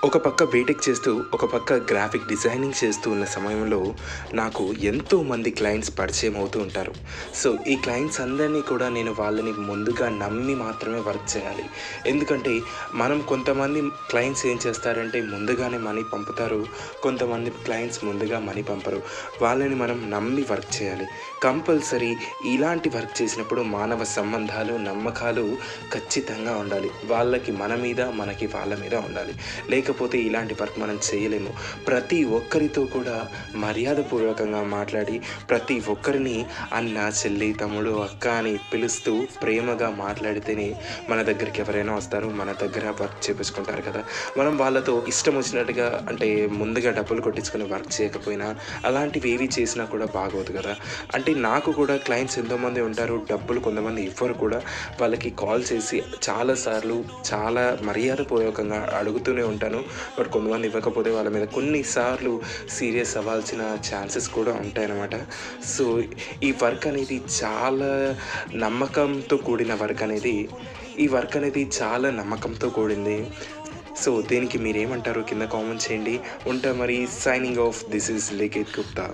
ఒక పక్క బీటెక్ చేస్తూ, ఒక పక్క గ్రాఫిక్ డిజైనింగ్ చేస్తూ ఉన్న సమయంలో నాకు ఎంతోమంది క్లయింట్స్ పరిచయం అవుతూ ఉంటారు. సో, ఈ క్లయింట్స్ అందరినీ కూడా నేను వాళ్ళని ముందుగా నమ్మి మాత్రమే వర్క్ చేయాలి. ఎందుకంటే మనం కొంతమంది క్లయింట్స్ ఏం చేస్తారంటే ముందుగానే మనీ పంపుతారు. కొంతమంది క్లయింట్స్ ముందుగా మనీ పంపరు. వాళ్ళని మనం నమ్మి వర్క్ చేయాలి. కంపల్సరీ ఇలాంటి వర్క్ చేసినప్పుడు మానవ సంబంధాలు, నమ్మకాలు ఖచ్చితంగా ఉండాలి. వాళ్ళకి మన మీద, మనకి వాళ్ళ మీద ఉండాలి. లేకపోతే ఇలాంటి వర్క్ మనం చేయలేము. ప్రతి ఒక్కరితో కూడా మర్యాదపూర్వకంగా మాట్లాడి, ప్రతి ఒక్కరిని అన్న, చెల్లి, తమ్ముడు, అక్క అని పిలుస్తూ ప్రేమగా మాట్లాడితేనే మన దగ్గరికి ఎవరైనా వస్తారు. మన దగ్గర వర్క్ చేపించుకుంటారు కదా! మనం వాళ్ళతో ఇష్టం వచ్చినట్టుగా అంటే ముందుగా డబ్బులు కొట్టించుకొని వర్క్ చేయకపోయినా అలాంటివి ఏవి చేసినా కూడా బాగోదు కదా! అంటే నాకు కూడా క్లయింట్స్ ఎంతోమంది ఉంటారు. డబ్బులు కొంతమంది ఇవ్వరు కూడా. వాళ్ళకి కాల్ చేసి చాలాసార్లు చాలా మర్యాదపూర్వకంగా అడుగుతూనే ఉంటాను. బట్ కొంతమంది ఇవ్వకపోతే వాళ్ళ మీద కొన్నిసార్లు సీరియస్ అవ్వాల్సిన ఛాన్సెస్ కూడా ఉంటాయన్నమాట. సో, ఈ వర్క్ అనేది చాలా నమ్మకంతో కూడిన వర్క్ అనేది. ఈ వర్క్ అనేది చాలా నమ్మకంతో కూడింది. సో, దీనికి మీరేమంటారో కింద కామెంట్ చేయండి. ఉంటా మరి. Signing off. This is Likhit Gupta.